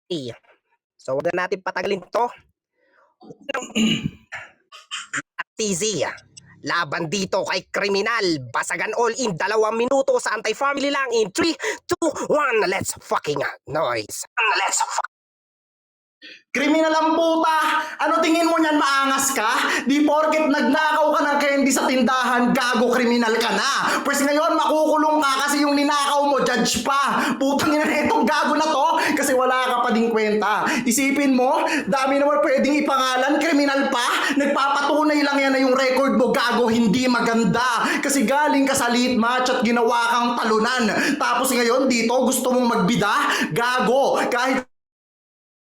Okay. So, wag na natin patagalin to. TZ. Laban dito kay kriminal. Basagan all in 2 minuto sa anti-family lang in 3, 2, 1. Let's fucking noise. Let's Kriminal ang puta! Ano tingin mo niyan, maangas ka? Di porket nagnakaw ka ng candy sa tindahan, gago kriminal ka na. Pwes ngayon, makukulong ka kasi yung ninakaw mo, judge pa. Putang ina na itong gago na to kasi wala ka pa ding kwenta. Isipin mo, dami naman pwedeng ipangalan, kriminal pa. Nagpapatunay lang yan na yung record mo, gago, hindi maganda. Kasi galing ka sa late match at ginawa kang talunan. Tapos ngayon, dito gusto mong magbida, gago. Kahit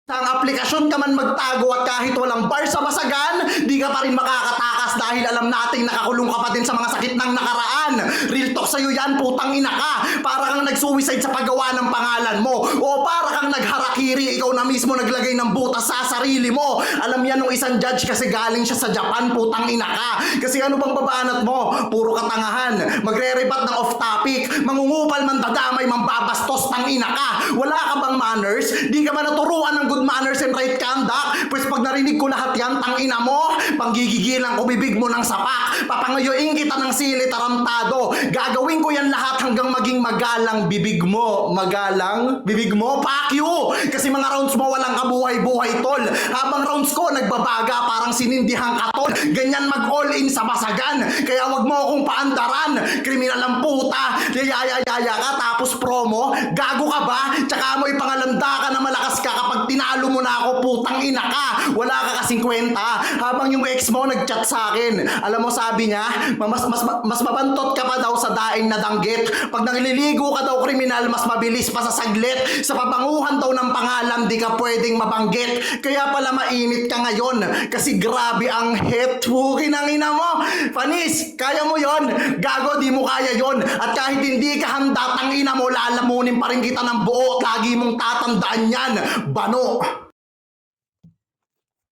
ang aplikasyon ka man magtago at kahit walang bar sa Masagan, di ka pa rin makakatakas dahil alam nating nakakulong ka pa din sa mga sakit ng nakaraan. Real talk sa'yo yan, putang ina ka. Para kang nag-suicide sa paggawa ng pangalan mo. O para kang nagharakiri, ikaw na mismo naglagay ng butas sa sarili mo. Alam yan ng isang judge kasi galing siya sa Japan, putang ina ka. Kasi ano bang babanat mo? Puro katangahan. Magre-rebat ng off-topic. Mangungupal, mandadamay, mambabastos, tang ina ka. Wala ka bang manners? Di ka ba naturuan ng good manners and right conduct? Pues pag narinig ko lahat yan, tangina mo, panggigigilan ko bibig mo ng sapak, papangayuin kita ng sili tarantado, gagawin ko yan lahat hanggang maging magalang bibig mo. Magalang bibig mo? Fuck you! Kasi mga rounds mo walang kabuhay-buhay, tol. Habang rounds ko nagbabaga parang sinindihang katol. Ganyan mag-all in sa Masagan. Kaya wag mo akong paandaran. Kriminal ang puta. Yaya-yaya ka tapos promo. Gago ka ba? Tsaka mo ipangalanda ka na malakas ka kapag tinalo mo na ako, putang ina ka. Wala ka kasing kwenta. Habang yung ex mo nag-chat sa akin, alam mo sabi niya, mas mabantot ka pa daw sa daing na danggit. Pag naliligo ka daw kriminal, mas mabilis pa sa saglit. Sa pabanguhan daw ng pangalan, di ka pwedeng mabanggit. Kaya pala mainit ka ngayon. Kasi grabe ang hit. Pukin ang ina mo. Panis, kaya mo yon? Gago, di mo kaya yon. At kahit hindi ka handa, tangina mo, lalamunin pa rin kita ng buo. Lagi mong tatandaan yan. Bano.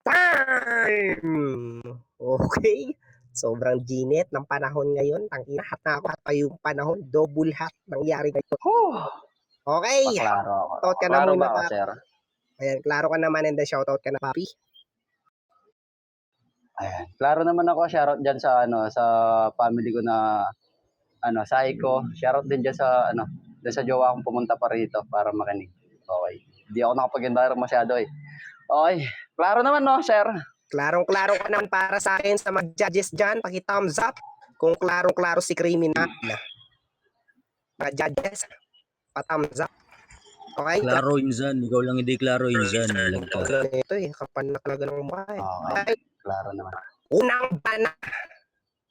time! Okay. Sobrang ginit ng panahon ngayon. Tangina, hat na ako at pa yung panahon. Double hat nangyari ngayon. Okay. Paklaro ako. Shoutout ka na Klaro muna, ba ako, papi. sir? Ayan, klaro ka naman and then shoutout ka na, papi. Ayan. Klaro naman ako, shoutout dyan sa sa family ko na Saiko. Shoutout din dyan sa dyan sa jowa kong pumunta pa rito para makinig. Okay. Hindi ako nakapag-environment masyado eh. Okay. Klaro naman, no, sir? Klarong-klaro ka naman para sa akin sa mag-judges dyan. Paki-thumbs up kung klarong-klaro si kriminal. Mga judges, pa-thumbs up. Okay? Klaro insan, ikaw lang hindi klaro insan. Ito eh, kapan na talaga ng mukha eh. Okay. Klaro naman. Unang bana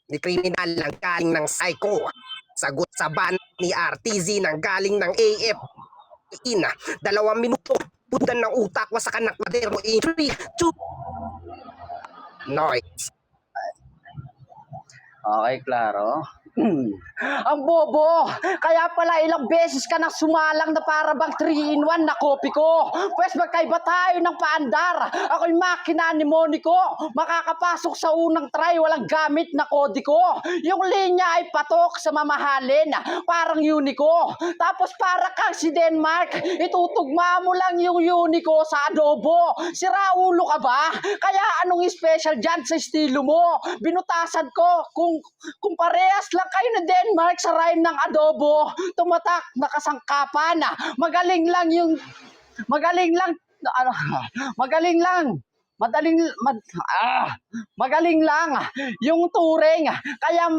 ni kriminal ng galing ng Psycho. Sagot sa ban ni RTZ ng galing ng AF. 2 minuto. Pundan ng utak wa sa kanak madero in 3, 2. Noise. Okay, klaro. Ang bobo! Kaya pala ilang beses ka nang sumalang na para bang 3-in-1 na kopi ko. Pwes magkaiba tayo ng paandar. Ako'y makina ni Monico. Makakapasok sa unang try, walang gamit na kodiko. Yung linya ay patok sa mamahalin. Parang Unico. Tapos para kang si Denmark, itutugma mo lang yung Unico sa adobo. Sira ulo ka ba? Kaya anong special dyan sa estilo mo? Binutasan ko kung parehas lang kayo na Denmark sa rhyme ng adobo, tumatak nakasangkapan. Magaling lang yung turing. Kaya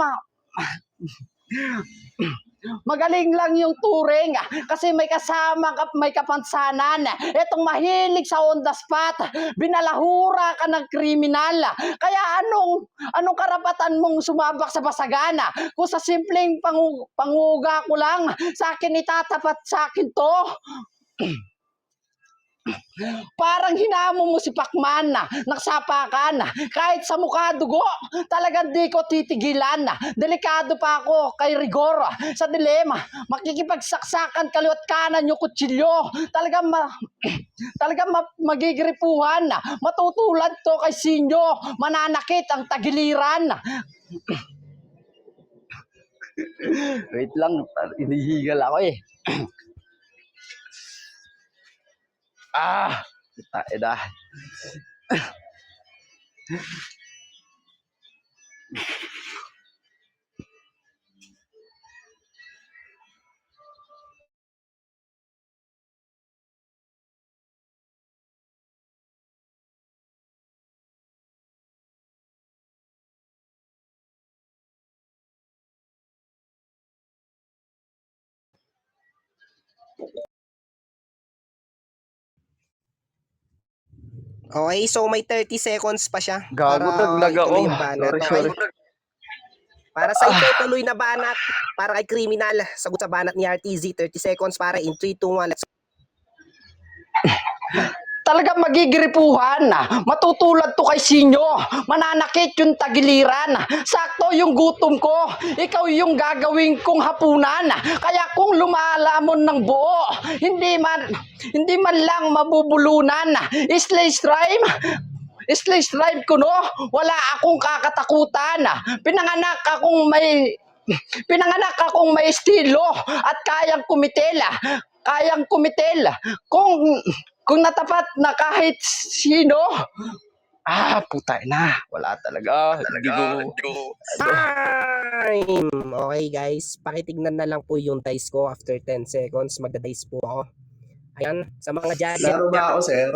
magaling lang yung turing kasi may kasama may kapansanan. Etong mahilig sa on the spot, binalahura ka ng kriminal. Kaya anong karapatan mong sumabak sa Masagan? Kung sa simpleng panguga ko lang, sa akin itatapat sa akin to. Parang hinamo mo si Pacman, naksapakan, kahit sa mukha dugo, talagang di ko titigilan. Delikado pa ako kay Rigor, sa dilema, makikipagsaksakan kaliwat kanan yung kutsilyo, talagang magigripuhan, matutulad to kay Sinyo, mananakit ang tagiliran. Wait lang, hinihigal ako eh. Tayo na. Okay, so may 30 seconds pa siya Gago, naglag ako. ituloy yung banat. Sorry. Para sa itutuloy na banat, para kay Criminal, sagot sa banat ni RTZ, 30 seconds para in 3, 2, 1, let's Talagang magigiripuhan. Matutulad to kay Sinyo. Mananakit yung tagiliran. Sakto yung gutom ko. Ikaw yung gagawin kong hapunan. Kaya kung lumalamon ng buo, hindi man lang mabubulunan. Slash rhyme. Slash rhyme ko no. Wala akong kakatakutan. Pinanganak akong may estilo at kayang kumitel. Kayang kumitel. Kung natapat na kahit sino. Puta na. Wala talaga. Hindi ko. time! Okay guys, pakitignan na lang po yung dice ko after 10 seconds. Magda-dice po ako. Ayan, sa mga judges. Laro ba ako, sir?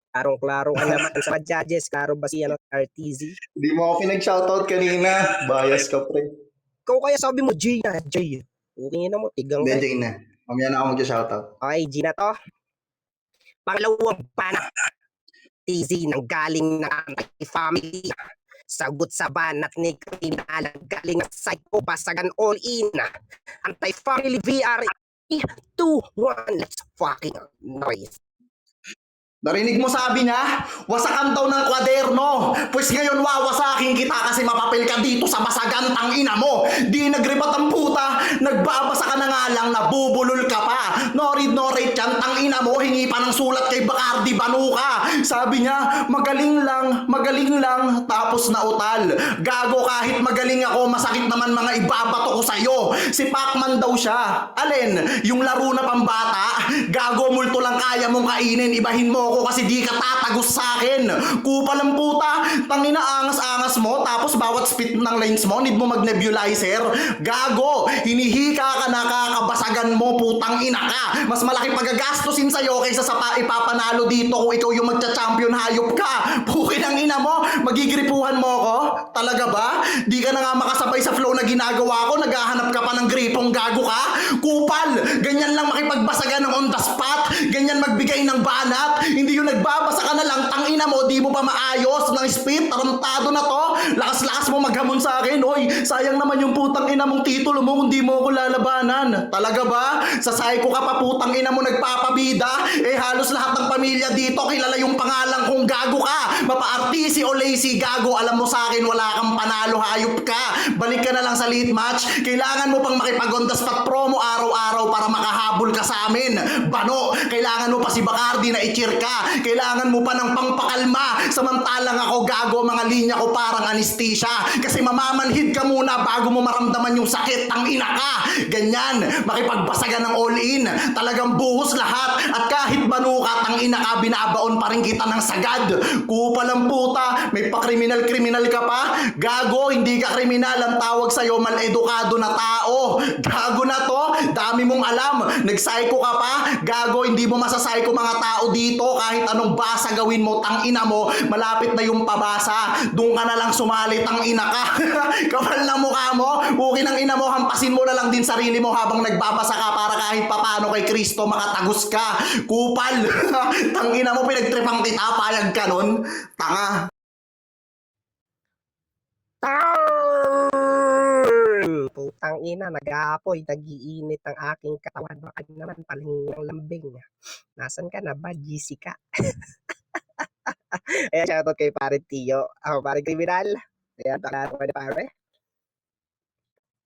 Klarong-klaro ka naman sa mga judges. Klaro ba si RTZ? Hindi mo ako pinag-shoutout kanina. Bias ka, pre. Ikaw kaya sabi mo, J na, J. Okay na mo, tigang Hindi, ka. Jay na. Mamaya na ako mag-shoutout. Okay, G na to. Pangalawang banat. TZ ng galing ng anti-family. Sagot sa banat ni Criminal. Galing ng psycho. Basagan all in. Anti-family VR. 2, 1, let's fucking noise. Narinig mo sabi niya? Wasakan daw ng kwaderno. Pues ngayon wawasakin kita kasi mapapil ka dito sa basagan ina mo. Di nagribat ang puta. Nagbabasa ka na nga lang, nabubulol ka pa. No read no rate yan, ina mo. Hingi pa ng sulat kay Bacardi Banuka. Sabi niya, magaling lang, tapos na utal. Gago, kahit magaling ako, masakit naman mga ibabato ko sa'yo. Si Pacman daw siya. Alin? Yung laro na pambata? Gago, multo lang kaya mong kainin. Ibahin mo ako kasi di ka tatagos sa akin. Kupal ang puta. Tangina, angas-angas mo. Tapos bawat spit ng lines mo, need mo mag-nebulizer. Gago, hinihika ka na, kakabasagan mo, putang ina ka. Mas malaki pagagastusin sa'yo kaysa sa ipapanalo dito kung ikaw yung magcha-champion, hayop ka. Pukin ang ina mo, magigripuhan mo ako? Talaga ba? Di ka na nga makasabay sa flow na ginagawa ko, naghahanap ka pa ng gripong, gago ka? Kupal, ganyan lang makipagbasagan ng on the spot, ganyan magbigay ng banat, hindi yung nagbabasa ka na lang, tangina mo, di mo pa maayos ng speed, tarantado na to, lakas-lakas mo maghamon sa akin, oy, sayang naman yung putang ina mong titulo mo kung di mo ako lalabanan. Talaga ba? Sa psycho ka pa, putang ina mo nagpapabida, halos lahat ng pamilya dito kilala yung pangalan kong gago ka, mapa-artisi o lazy, gago, alam mo sa akin wala kang panalo, hayop ka, balik ka na lang sa lead match, kailangan mo pang makipag-on the spot promo araw-araw para makahabol ka sa amin, bano, kailangan mo pa si Bacardi na i-cheer ka, kailangan mo pa ng pangpakalma, samantalang ako gago, mga linya ko parang anesthesia, kasi mamamanhid ka muna bago mo maramdaman yung sakit, ang ina ka, ganyan, makipagbasagan ng all-in, talagang buhos lahat, at kahit banukat, ang ina ka, binabaon pa rin kita ng sagad, kupal ang puta, may pa-kriminal-kriminal ka pa, gago, hindi ka kriminal, ang tawag sa'yo, mal-edukado na tao, gago na to, dami mong alam, nag-psycho ka pa, gago, hindi mo masasayko mga tao dito, kahit anong basa gawin mo, tang ina mo, malapit na yung pabasa, doon ka na lang sumali, tang ina ka, kapal na mukha mo, ukin ang ina mo, hampasin mo na lang din sarili mo habang nagbabasa ka para kahit papano kay Kristo makatagos ka, kupal, tang ina mo, pinagtripang kita, payag ka nun, tanga. Putang ina, nag-aapoy, nag-iinit ang aking katawan. Baka naman palhingi ang lambing. Nasaan ka na ba? GC ka? Ayan, shoutout kay pare Tio. Ako, pare Criminal. Ayan, taklaro ka na pare.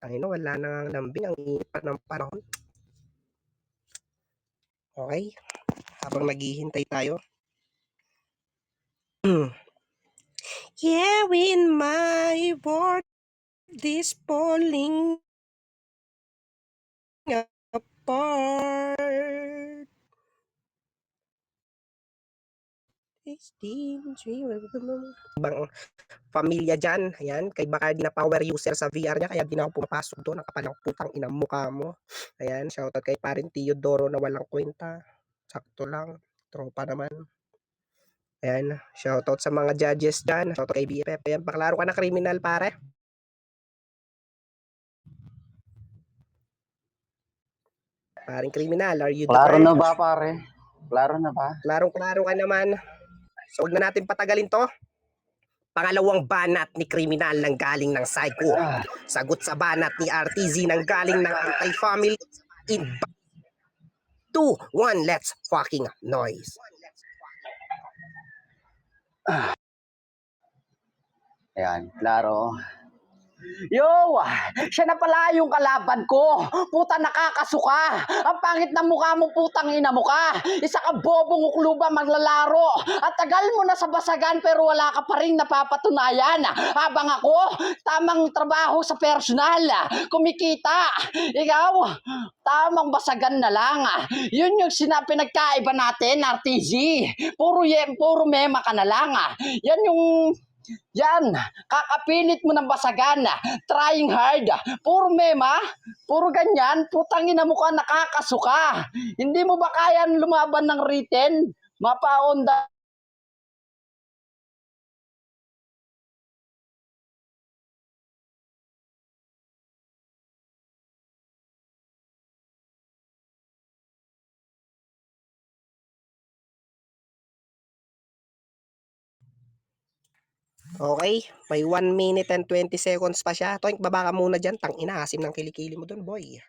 Ang ina, wala na ang lambing. Ang init pa ng panahon. Okay, habang naghihintay tayo. Yeah, in my world this falling apart. Ibang pamilya dyan. Ayan, kay baka di na power user sa VR niya, kaya di na ako pumapasok doon. Ang kapal ng putang ina mukha mo. Ayan, shoutout kay parin Teodoro na walang kwenta. Sakto lang. Tropa naman. Ayan, shoutout sa mga judges dyan. Shoutout kay BFF. Ayan, paklaro ka na kriminal, pare. Paring kriminal, are you Klaro there? na ba, pare? Klaro na ba? Klarong-klaro ka naman. So, huwag na natin patagalin to. Pangalawang banat ni kriminal nang galing ng Psycho. Sagot sa banat ni RTZ nang galing ng anti-family. In 2, 1, let's fucking noise. Ayan, klaro. Yo, siya na pala yung kalaban ko. Puta, nakakasuka. Ang pangit na mukha mo, putang ina mo ka. Isa ka bobong ukluba maglalaro. At tagal mo na sa basagan pero wala ka pa rin napapatunayan. Habang ako, tamang trabaho sa personal. Kumikita. Ikaw, tamang basagan na lang. Yun yung pinagkaiba natin, RTZ. Puro mema ka na lang. Yan, kakapilit mo ng basagan, trying hard, puro mema, puro ganyan, putang ina mo ka, nakakasuka. Hindi mo ba kaya lumaban ng written? Mapaonda. Okay, may 1 minute and 20 seconds pa siya. Toink, baba ka muna dyan. Tang ina, asim ng kilikili mo dun, boy.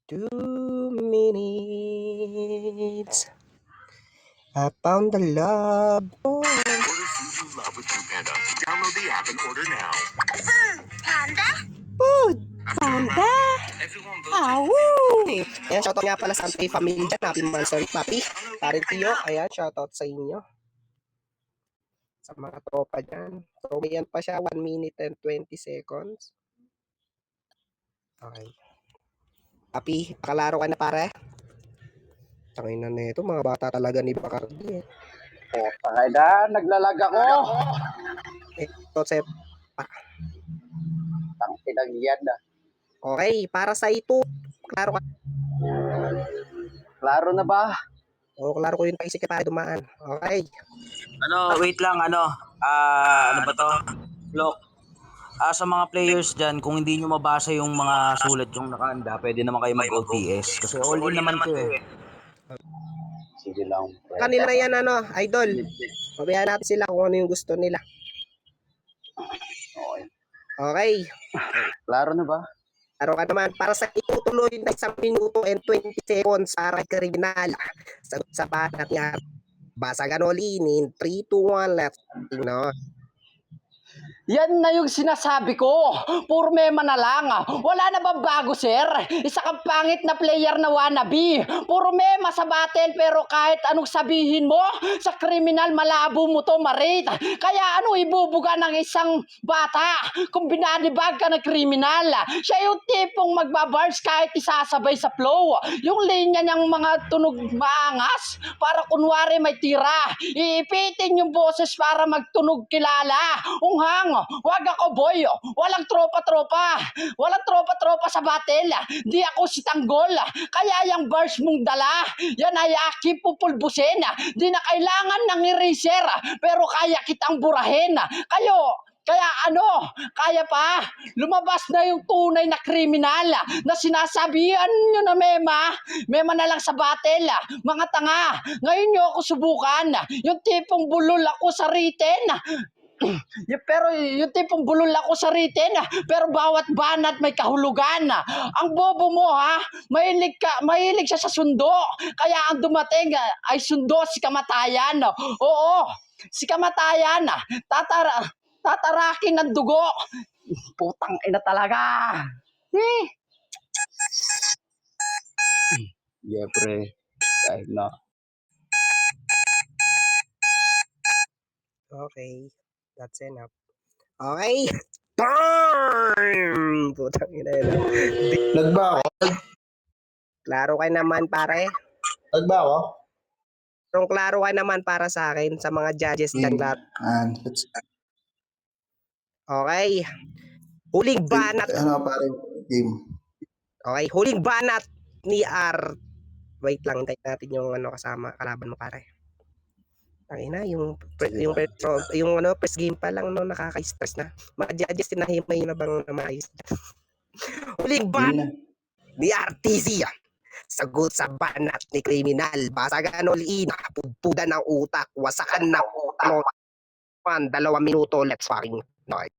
2 minutes. I found the love. Order food you love with Foodpanda. Download the app and order now. Panda! Awoo! Ayan, shoutout nga pala sa Ampay Family dyan. Happy Mansari Papi. Parin Tiyo. Ayan, shoutout sa inyo. Sa mga tropa dyan. So, ayan pa siya. 1 minute and 20 seconds. Okay. Papi, pakalaro ka na pare. Tangin na nito. Mga bata talaga ni Bacardi eh. Pakay na, naglalag ako. Ito, Sep. Tang pinagyan na. Okay, para sa ito. Klaro ka. Klaro na ba? O, klaro ko yung paisip ka para dumaan. Okay. Wait lang, ano ba to? Look, sa mga players dyan, kung hindi nyo mabasa yung mga sulat yung nakahanda, pwede naman kayo mag-OTS. Kasi all in naman to eh. Sige lang. Kanila yan, ano, idol. Pabayaan natin sila kung ano yung gusto nila. Okay. Okay. Klaro na ba? Klaro ka naman. Para sa itutuloy na 1 minuto and 20 seconds para kriminal. Sagot sa banat niya. Basagan ulit in 3, 2, 1, let's no. Yan na yung sinasabi ko. Puro mema na lang. Wala na bang bago, sir? Isa kang pangit na player na wannabe. Puro mema sa battle pero kahit anong sabihin mo, sa kriminal malabo mo to marit. Kaya ano ibubuga ng isang bata kung binanibag ka ng kriminal? Siya yung tipong magbabars kahit isasabay sa flow. Yung linya niyang mga tunog maangas para kunwari may tira. Iipitin yung boses para magtunog kilala. Unghang, wag ako boy. Walang tropa-tropa. Walang tropa-tropa sa battle. Di ako si Tanggol. Kaya yung bars mong dala, yan ay aking pupulbusin. Di na kailangan ng eraser, pero kaya kitang burahin. Kaya ano, kaya pa, lumabas na yung tunay na kriminal na sinasabihan nyo na mema na lang sa battle, mga tanga. Ngayon nyo ako subukan, yung tipong bulol ako sa written, pero yung tipong bulol ako sa written, pero bawat banat may kahulugan. Ang bobo mo ha, mahilig siya sa sundo, kaya ang dumating ay sundo si kamatayan. Oo, si kamatayan, tatarakin ng dugo. Putang ina talaga. Yeah, pre. Kahit na. Okay. That's enough. Okay. Time! Putang ina yun. Nagba ako. Klaro ka naman pare. Tag ba ako? Kung klaro ka naman para sa akin, sa mga judges dyan, klaro. Let's, Okay. Huling banat. ano pare, game. Okay, huling banat ni R. Wait lang, tayo natin yung ano kasama, kalaban mo pare. Tangina, yung first game pa lang no, nakaka-stress na. Mga judges tinahimay na bang na maayos. Huling banat ni RTZ. Sagot sa banat ni kriminal. Basagan uliin. Pudpudan ng utak. Wasakan ng utak. 2 minuto. Let's fucking okay.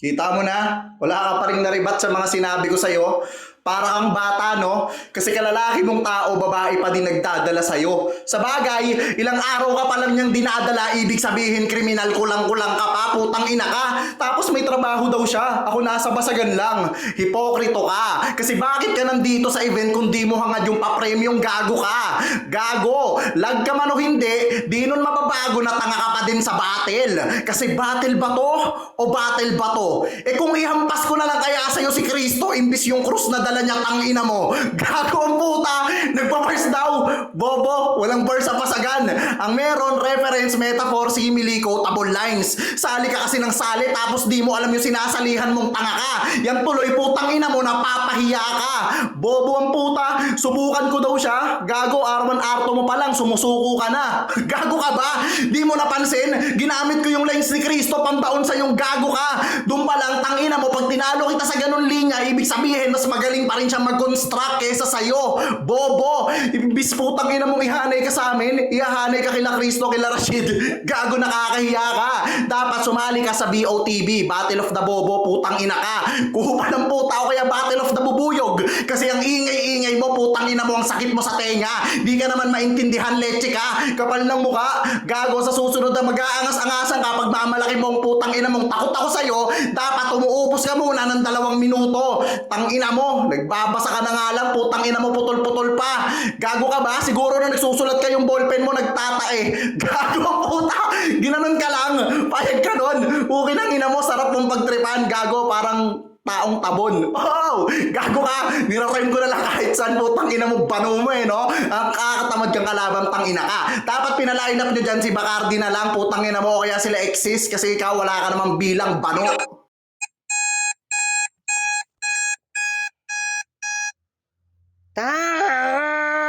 Kita mo na, wala ka pa rin naribat sa mga sinabi ko sa'yo. Para kang bata, no? Kasi kalalaki mong tao, babae pa din nagdadala sa'yo. Sa bagay, ilang araw ka pa lang niyang dinadala, ibig sabihin kriminal, kulang-kulang ka pa, putang ina ka. Tapos may trabaho daw siya, ako nasa basagan lang. Hipokrito ka. Kasi bakit ka nandito sa event kung di mo hangad yung papremyong gago ka? Gago! Lag ka man o hindi, di nun mababago na tanga ka pa din sa battle. Kasi battle ba to? O battle ba to? Eh kung ihampas ko na lang kaya sa'yo si Kristo, imbis yung krus na dala niya ang ina mo. Gago ang puta! Nagpa-verse daw! Bobo! Walang verse sa pasagan. Ang meron, reference, metaphor, simile, quotable lines. Sali ka kasi ng sali tapos di mo alam yung sinasalihan mong tanga ka. Yan tuloy putang ina mo, napapahiya ka. Bobo ang puta! Subukan ko daw siya. Gago, Arman Arto mo pa lang, sumusuko ka na. Gago ka ba? Di mo napansin? Ginamit ko yung lines ni Kristo pambaon sa yung gago ka. Doon pa lang, tangina mo, pag tinalo kita sa ganun linya, ibig sabihin, mas magaling pa rin siya mag-construct kesa sa'yo. Bobo! Ibis putang ina mong ihanay ka sa amin, ihahanay ka kila Kristo, kila Rashid. Gago, nakakahiya ka. Dapat sumali ka sa BOTB, Battle of the Bobo, putang ina ka. Kuha ng puta o kaya Battle of the Bubuyog. Kasi ang ingay-ingay mo, putang ina mo, ang sakit mo sa tenga. Di ka naman maintindihan, leche ka. Kapal ng muka. Gago, sa susunod na mag-aangas-angasan kapag mamalaki mo ang putang ina mong takot ako sa'yo, dapat umuupos ka muna ng 2 minuto. Tang ina mo, nagbabasa ka na nga lang, putang ina mo, putol-putol pa. Gago ka ba? Siguro na nagsusulat ka yung ballpen mo, nagtatae. Gago ang puta, ginanon ka lang. Payag ka nun. Okay ng ina mo, sarap mong pagtripan. Gago, parang taong tabon. Oh, gago ka. Nirarime ko na lang kahit saan, putang ina mo, bano mo no? Ang kakatamad kang kalabang tang ina ka. Dapat pinaline up nyo dyan si Bacardi na lang, putang ina mo, kaya sila exist kasi ikaw wala ka namang bilang bano.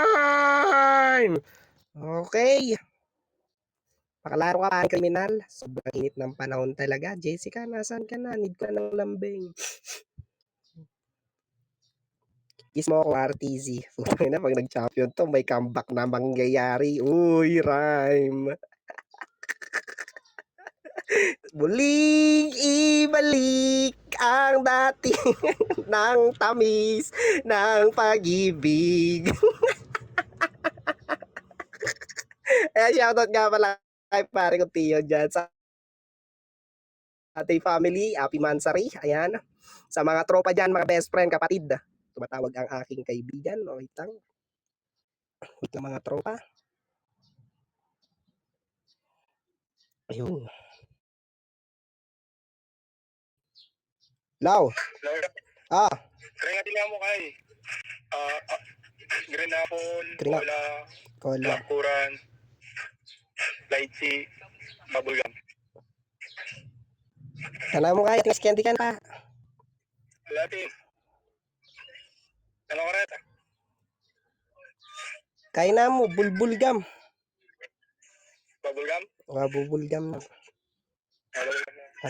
Time! Okay. Pakalaro ka pa, kriminal. Sobrang init ng panahon talaga. Jessica, nasaan ka na? Need ka ng lambing. Kiss mo ako, RTZ. Putang ina, pag nag-champion to, may comeback na mangyayari. Uy, rhyme. Muling ibalik ang dati ng tamis ng pag-ibig. Ayan, shoutout nga pala kay pare ko Tio dyan sa ating family, Happy Mansari. Ayan. Sa mga tropa dyan, mga best friend, kapatid. Tumatawag ang aking kaibigan. Wait lang. Wait lang mga tropa. Ayun. Lau. Ah, Kaya nga mo kay green apple, Green cola, kola. lakuran, lychee, bubblegum. Alam mo kaya, tingis candy ka na. Lati. Ano ka reta? Kaya na mo, bulbul gum. Bubblegum? Bubble gum na. Ano?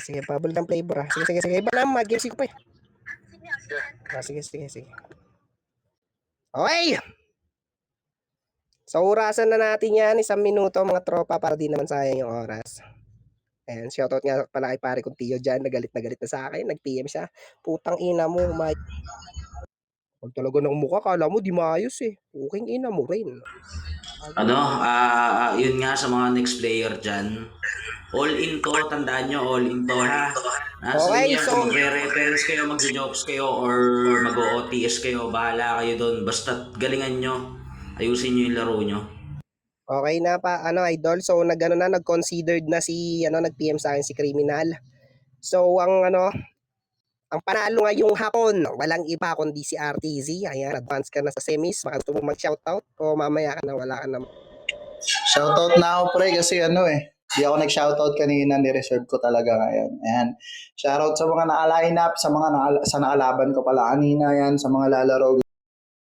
Sige, bubble gum flavor. Sige. Iba na, mag-gives ko pa eh. Sige. Okay! So, orasan na natin yan. 1 minuto, mga tropa, para di naman sayang yung oras. Ayan, shoutout nga pala kay pare kong Tio dyan. Nagalit na sa akin. Nag-PM siya. Putang ina mo, Mike. Pag talaga ng mukha, kala mo di maayos eh. Puking ina mo rin. Yun nga sa mga next player dyan. All in to, tandaan nyo, all in to ha. Nasa Okay, inyo, so- kung magre-reference kayo, mag-jobs kayo, or mag-OTS kayo, bahala kayo doon. Basta galingan nyo, ayusin nyo yung laro nyo. Okay na pa, idol. So, nag-considered na si, nag-PM sa akin si Criminal. So, ang Ang panalo ngayong hapon, walang iba kundi si RTZ. Ayan, advance ka na sa semis. Baka gusto mo mag-shoutout o mamaya ka na, wala ka na. Shoutout na ako pre kasi di ako nag-shoutout kanina, ni-reserve ko talaga ngayon. Ayan. Shoutout sa mga naka-line up, sa mga sa nakalaban ko pala kanina yan, sa mga lalaro